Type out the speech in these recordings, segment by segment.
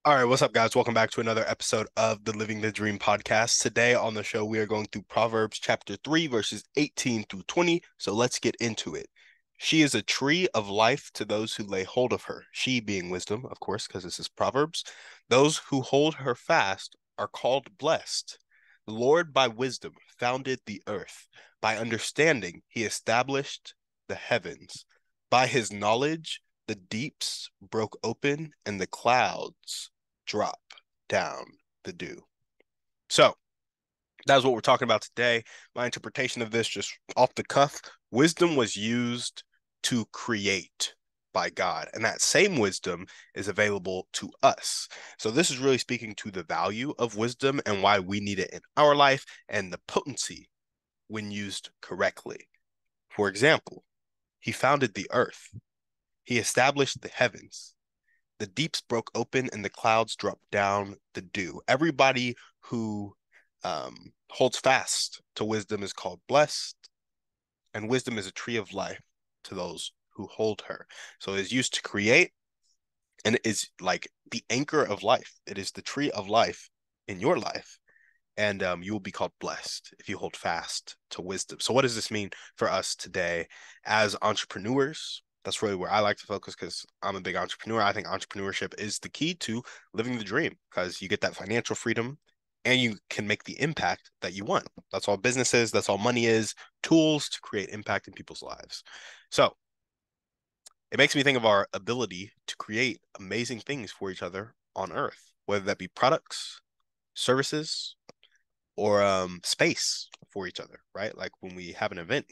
All right, what's up, guys? Welcome back to another episode of the Living the Dream podcast. Today on the show, we are going through Proverbs chapter 3, verses 18 through 20. So let's get into it. She is a tree of life to those who lay hold of her. She being wisdom, of course, because this is Proverbs. Those who hold her fast are called blessed. The Lord by wisdom founded the earth. By understanding, he established the heavens. By his knowledge, the deeps broke open and the clouds drop down the dew. So that's what we're talking about today. My interpretation of this, just off the cuff, wisdom was used to create by God, and that same wisdom is available to us. So this is really speaking to the value of wisdom and why we need it in our life and the potency when used correctly. For example, he founded the earth. He established the heavens. The deeps broke open and the clouds dropped down the dew. Everybody who holds fast to wisdom is called blessed, and wisdom is a tree of life to those who hold her. So it is used to create, and it is like the anchor of life. It is the tree of life in your life, and you will be called blessed if you hold fast to wisdom. So what does this mean for us today as entrepreneurs? That's really where I like to focus because I'm a big entrepreneur. I think entrepreneurship is the key to living the dream because you get that financial freedom and you can make the impact that you want. That's all business is. That's all money is. Tools to create impact in people's lives. So it makes me think of our ability to create amazing things for each other on earth, whether that be products, services, or space for each other, right? Like when we have an event,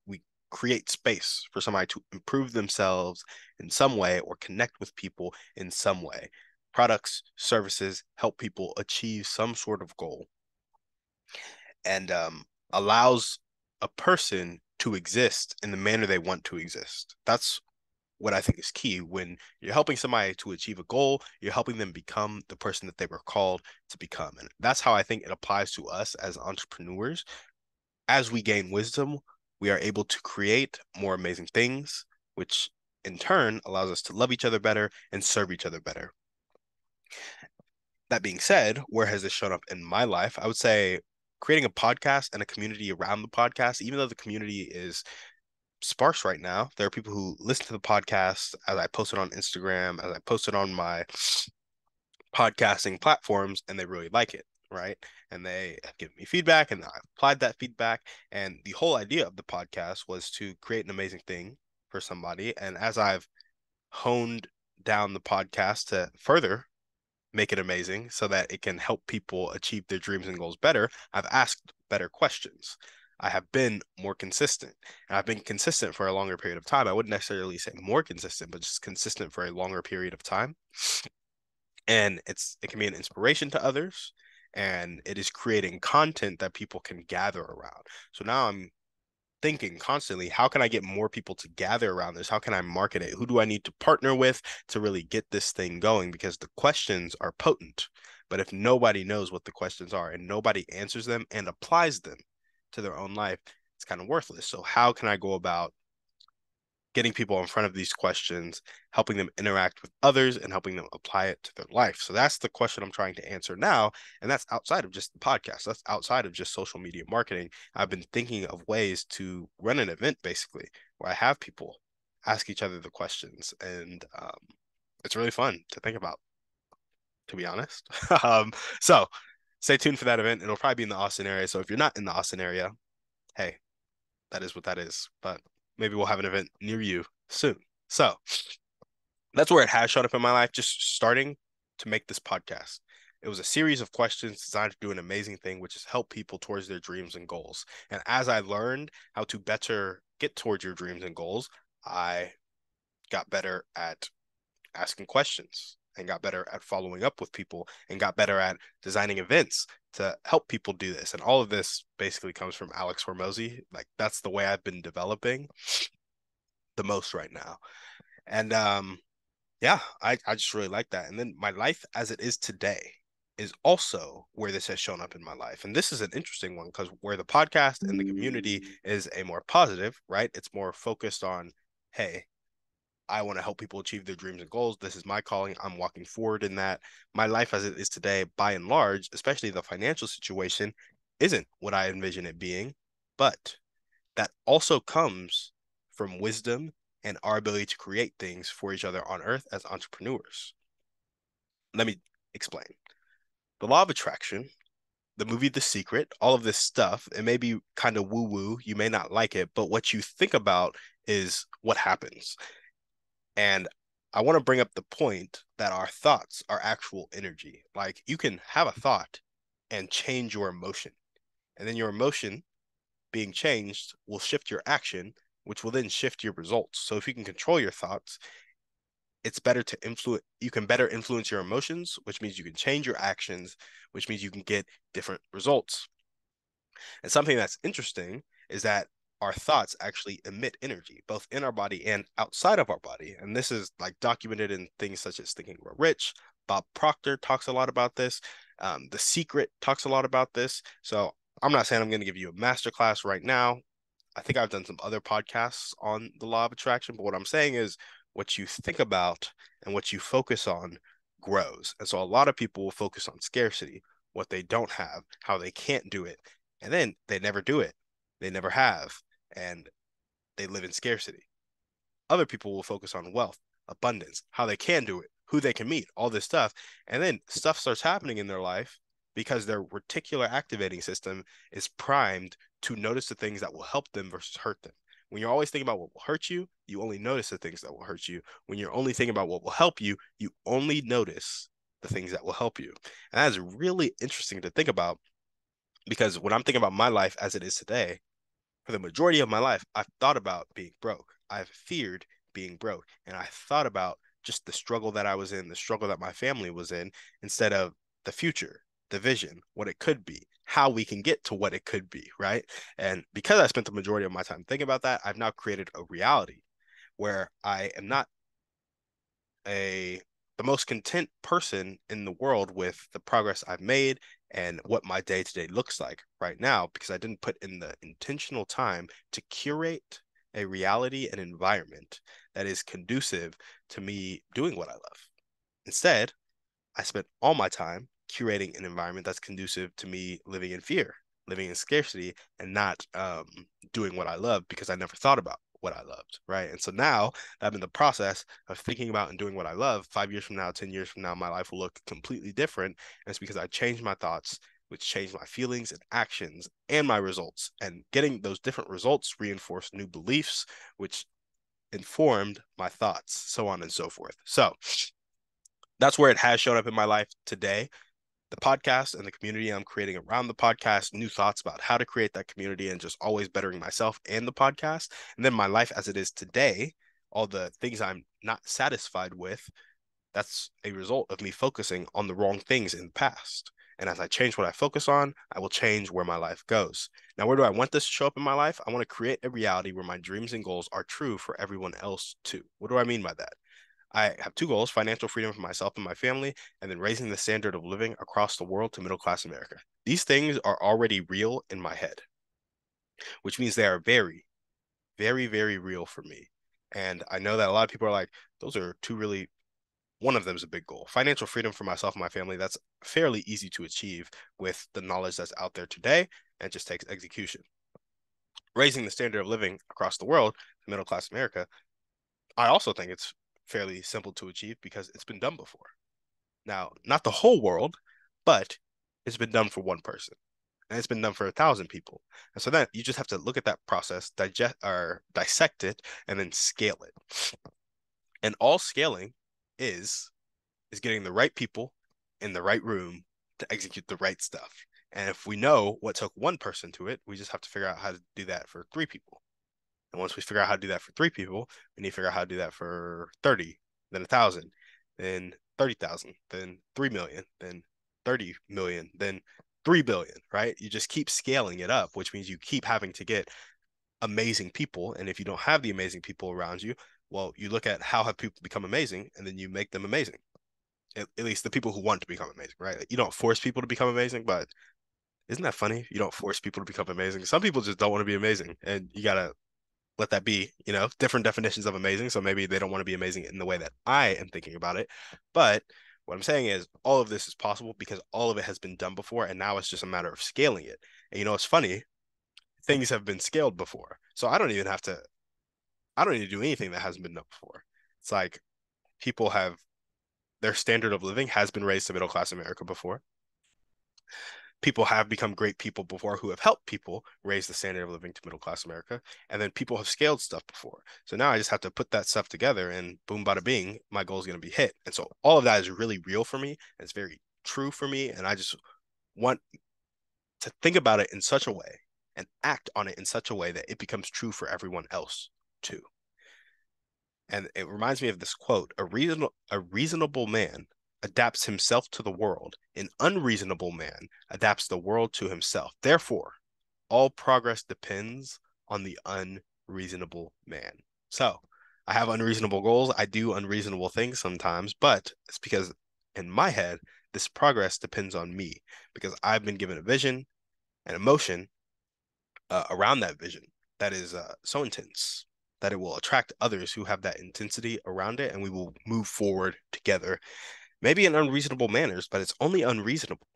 we create space for somebody to improve themselves in some way or connect with people in some way. Products, services help people achieve some sort of goal and allows a person to exist in the manner they want to exist. That's what I think is key. When you're helping somebody to achieve a goal, you're helping them become the person that they were called to become. And that's how I think it applies to us as entrepreneurs. As we gain wisdom, we are able to create more amazing things, which in turn allows us to love each other better and serve each other better. That being said, where has this shown up in my life? I would say creating a podcast and a community around the podcast, even though the community is sparse right now. There are people who listen to the podcast as I post it on Instagram, as I post it on my podcasting platforms, and they really like it, right? And they have given me feedback, and I've applied that feedback. And the whole idea of the podcast was to create an amazing thing for somebody. And as I've honed down the podcast to further make it amazing so that it can help people achieve their dreams and goals better, I've asked better questions. I have been more consistent, and I've been consistent for a longer period of time. I wouldn't necessarily say more consistent, but just consistent for a longer period of time. And it can be an inspiration to others, and it is creating content that people can gather around. So now I'm thinking constantly, how can I get more people to gather around this? How can I market it? Who do I need to partner with to really get this thing going? Because the questions are potent, but if nobody knows what the questions are and nobody answers them and applies them to their own life, it's kind of worthless. So how can I go about getting people in front of these questions, helping them interact with others, and helping them apply it to their life? So that's the question I'm trying to answer now. And that's outside of just the podcast. That's outside of just social media marketing. I've been thinking of ways to run an event basically where I have people ask each other the questions. And it's really fun to think about, to be honest. So stay tuned for that event. It'll probably be in the Austin area. So if you're not in the Austin area, hey, that is what that is. But maybe we'll have an event near you soon. So that's where it has shown up in my life, just starting to make this podcast. It was a series of questions designed to do an amazing thing, which is help people towards their dreams and goals. And as I learned how to better get towards your dreams and goals, I got better at asking questions and got better at following up with people and got better at designing events to help people do this. And all of this basically comes from Alex Hormozy. Like that's the way I've been developing the most right now. And yeah, I just really like that. And then my life as it is today is also where this has shown up in my life. And this is an interesting one because where the podcast and the community is a more positive, right? It's more focused on, hey, I want to help people achieve their dreams and goals. This is my calling. I'm walking forward in that. My life as it is today, by and large, especially the financial situation, isn't what I envision it being, but that also comes from wisdom and our ability to create things for each other on earth as entrepreneurs. Let me explain. The law of attraction, the movie The Secret, all of this stuff, it may be kind of woo woo. You may not like it, but what you think about is what happens. And I want to bring up the point that our thoughts are actual energy. Like you can have a thought and change your emotion, and then your emotion being changed will shift your action, which will then shift your results. So if you can control your thoughts, it's better to influence, you can better influence your emotions, which means you can change your actions, which means you can get different results. And something that's interesting is that our thoughts actually emit energy, both in our body and outside of our body. And this is like documented in things such as Thinking Grow Rich. Bob Proctor talks a lot about this. The Secret talks a lot about this. So I'm not saying I'm going to give you a masterclass right now. I think I've done some other podcasts on the law of attraction, but what I'm saying is what you think about and what you focus on grows. And so a lot of people will focus on scarcity, what they don't have, how they can't do it, and then they never do it. They never have, and they live in scarcity. Other people will focus on wealth, abundance, how they can do it, who they can meet, all this stuff. And then stuff starts happening in their life because their reticular activating system is primed to notice the things that will help them versus hurt them. When you're always thinking about what will hurt you, you only notice the things that will hurt you. When you're only thinking about what will help you, you only notice the things that will help you. And that is really interesting to think about because when I'm thinking about my life as it is today, for the majority of my life, I've thought about being broke. I've feared being broke. And I thought about just the struggle that I was in, the struggle that my family was in, instead of the future, the vision, what it could be, how we can get to what it could be, right? And because I spent the majority of my time thinking about that, I've now created a reality where I am not a the most content person in the world with the progress I've made and what my day to day looks like right now because I didn't put in the intentional time to curate a reality and environment that is conducive to me doing what I love. Instead, I spent all my time curating an environment that's conducive to me living in fear, living in scarcity, and not doing what I love because I never thought about what I loved, right? And so now that I'm in the process of thinking about and doing what I love, 5 years from now, 10 years from now, my life will look completely different. And it's because I changed my thoughts, which changed my feelings and actions and my results. And getting those different results reinforced new beliefs, which informed my thoughts, so on and so forth. So that's where it has shown up in my life today. The podcast and the community I'm creating around the podcast, new thoughts about how to create that community and just always bettering myself and the podcast. And then my life as it is today, all the things I'm not satisfied with, that's a result of me focusing on the wrong things in the past. And as I change what I focus on, I will change where my life goes. Now, where do I want this to show up in my life? I want to create a reality where my dreams and goals are true for everyone else too. What do I mean by that? I have two goals: financial freedom for myself and my family, and then raising the standard of living across the world to middle class America. These things are already real in my head, which means they are very, very, very real for me. And I know that a lot of people are like, those are two really, one of them is a big goal. Financial freedom for myself and my family, that's fairly easy to achieve with the knowledge that's out there today, and it just takes execution. Raising the standard of living across the world to middle class America, I also think it's fairly simple to achieve because it's been done before. Now, not the whole world, but it's been done for one person and it's been done for 1,000 people. And so then you just have to look at that process, digest or dissect it, and then scale it. And all scaling is is getting the right people in the right room to execute the right stuff. And if we know what took one person to it, we just have to figure out how to do that for three people. And once we figure out how to do that for three people, we need to figure out how to do that for 30, then 1,000, then 30,000, then 3 million, then 30 million, then 3 billion, right? You just keep scaling it up, which means you keep having to get amazing people. And if you don't have the amazing people around you, well, you look at how have people become amazing and then you make them amazing. At least the people who want to become amazing, right? Like, you don't force people to become amazing, but isn't that funny? You don't force people to become amazing. Some people just don't want to be amazing, and you gotta let that be, different definitions of amazing. So maybe they don't want to be amazing in the way that I am thinking about it. But what I'm saying is all of this is possible because all of it has been done before, and now it's just a matter of scaling it. And it's funny, things have been scaled before. So I don't need to do anything that hasn't been done before. It's like people have their standard of living has been raised to middle class America before. People have become great people before who have helped people raise the standard of living to middle class America. And then people have scaled stuff before. So now I just have to put that stuff together and boom, bada bing, my goal is going to be hit. And so all of that is really real for me. It's very true for me. And I just want to think about it in such a way and act on it in such a way that it becomes true for everyone else too. And it reminds me of this quote: a reasonable man adapts himself to the world. An unreasonable man adapts the world to himself. Therefore, all progress depends on the unreasonable man. So I have unreasonable goals. I do unreasonable things sometimes, but it's because in my head, this progress depends on me because I've been given a vision and emotion around that vision that is so intense that it will attract others who have that intensity around it, and we will move forward together, maybe in unreasonable manners, but it's only unreasonable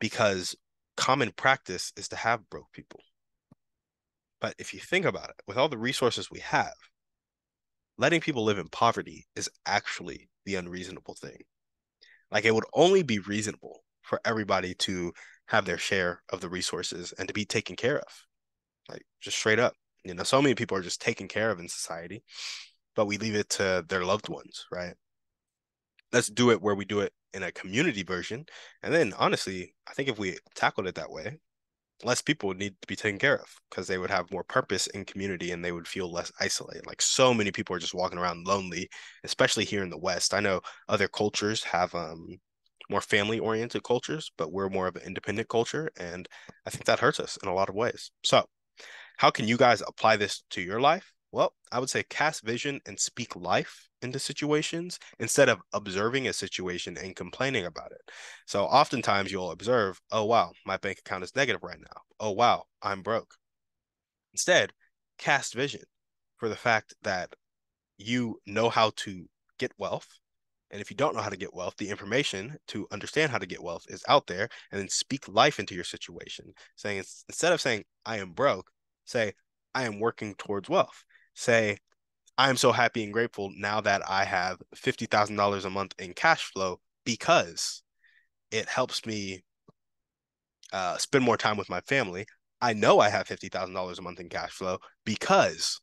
because common practice is to have broke people. But if you think about it, with all the resources we have, letting people live in poverty is actually the unreasonable thing. Like it would only be reasonable for everybody to have their share of the resources and to be taken care of. Like just straight up. So many people are just taken care of in society, but we leave it to their loved ones, right? Let's do it where we do it in a community version. And then honestly, I think if we tackled it that way, less people would need to be taken care of because they would have more purpose in community and they would feel less isolated. Like so many people are just walking around lonely, especially here in the West. I know other cultures have more family oriented cultures, but we're more of an independent culture. And I think that hurts us in a lot of ways. So how can you guys apply this to your life? Well, I would say cast vision and speak life into situations instead of observing a situation and complaining about it. So oftentimes you'll observe, oh, wow, my bank account is negative right now. Oh, wow, I'm broke. Instead, cast vision for the fact that you know how to get wealth. And if you don't know how to get wealth, the information to understand how to get wealth is out there. And then speak life into your situation, saying instead of saying, I am broke, say, I am working towards wealth. Say, I am so happy and grateful now that I have $50,000 a month in cash flow because it helps me spend more time with my family. I know I have $50,000 a month in cash flow because,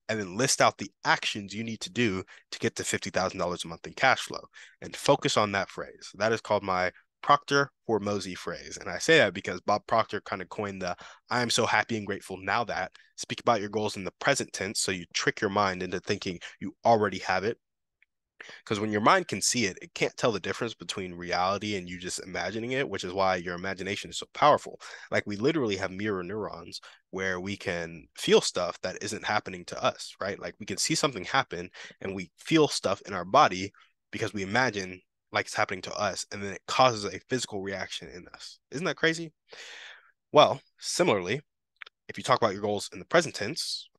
and then list out the actions you need to do to get to $50,000 a month in cash flow and focus on that phrase. That is called my Proctor Hormozy phrase. And I say that because Bob Proctor kind of coined the I am so happy and grateful now that. Speak about your goals in the present tense so you trick your mind into thinking you already have it. Because when your mind can see it, it can't tell the difference between reality and you just imagining it, which is why your imagination is so powerful. Like we literally have mirror neurons where we can feel stuff that isn't happening to us, right? Like we can see something happen and we feel stuff in our body because we imagine like it's happening to us, and then it causes a physical reaction in us. Isn't that crazy? Well, similarly, if you talk about your goals in the present tense,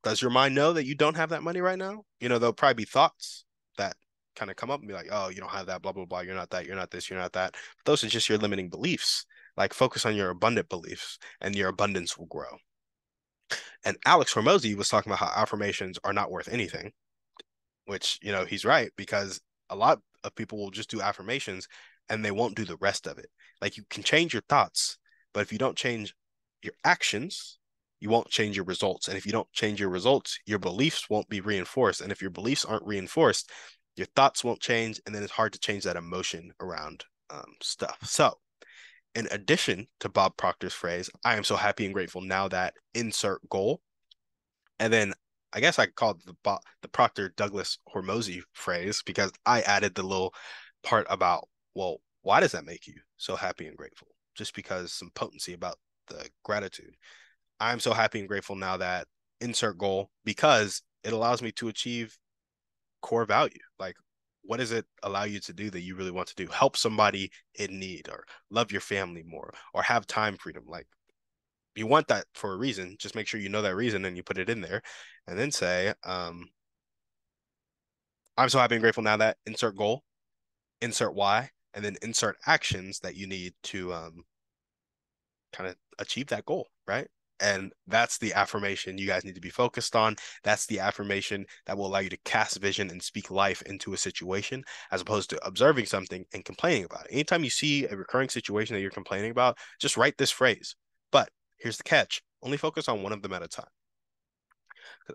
does your mind know that you don't have that money right now? There'll probably be thoughts that kind of come up and be like, oh, you don't have that, blah, blah, blah. You're not that, you're not this, you're not that. But those are just your limiting beliefs. Like focus on your abundant beliefs and your abundance will grow. And Alex Hormozy was talking about how affirmations are not worth anything, which, he's right because a lot of people will just do affirmations and they won't do the rest of it. Like you can change your thoughts, but if you don't change your actions, you won't change your results. And if you don't change your results, your beliefs won't be reinforced. And if your beliefs aren't reinforced, your thoughts won't change. And then it's hard to change that emotion around stuff. So, in addition to Bob Proctor's phrase, I am so happy and grateful now that insert goal. And then I guess I could call it the Proctor Douglas Hormozy phrase because I added the little part about, well, why does that make you so happy and grateful? Just because some potency about the gratitude. I'm so happy and grateful now that insert goal because it allows me to achieve core value. Like, what does it allow you to do that you really want to do? Help somebody in need or love your family more or have time freedom. Like, you want that for a reason. Just make sure you know that reason and you put it in there, and then say, I'm so happy and grateful now that insert goal, insert why, and then insert actions that you need to kind of achieve that goal, right? And that's the affirmation you guys need to be focused on. That's the affirmation that will allow you to cast vision and speak life into a situation, as opposed to observing something and complaining about it. Anytime you see a recurring situation that you're complaining about, just write this phrase. But here's the catch: only focus on one of them at a time.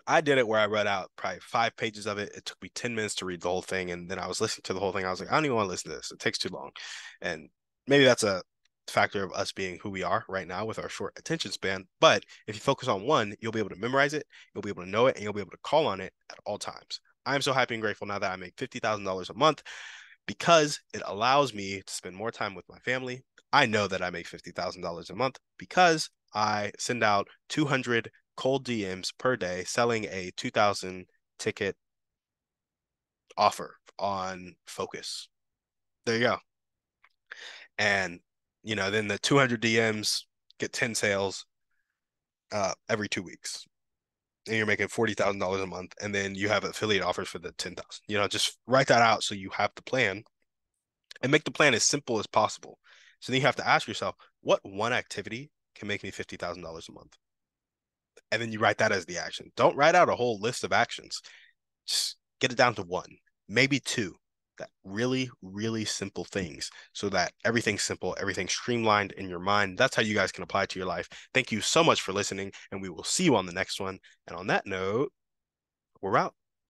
I did it where I read out probably 5 pages of it. It took me 10 minutes to read the whole thing. And then I was listening to the whole thing. I was like, I don't even want to listen to this. It takes too long. And maybe that's a factor of us being who we are right now with our short attention span. But if you focus on one, you'll be able to memorize it, you'll be able to know it, and you'll be able to call on it at all times. I'm so happy and grateful now that I make $50,000 a month because it allows me to spend more time with my family. I know that I make $50,000 a month because I send out 200 cold DMs per day selling a 2,000 ticket offer on Focus. There you go. And, then the 200 DMs get 10 sales every 2 weeks. And you're making $40,000 a month. And then you have affiliate offers for the 10,000. Just write that out so you have the plan and make the plan as simple as possible. So then you have to ask yourself, what one activity can make me $50,000 a month? And then you write that as the action. Don't write out a whole list of actions. Just get it down to one, maybe two. That really, really simple things so that everything's simple, everything's streamlined in your mind. That's how you guys can apply it to your life. Thank you so much for listening, and we will see you on the next one. And on that note, we're out.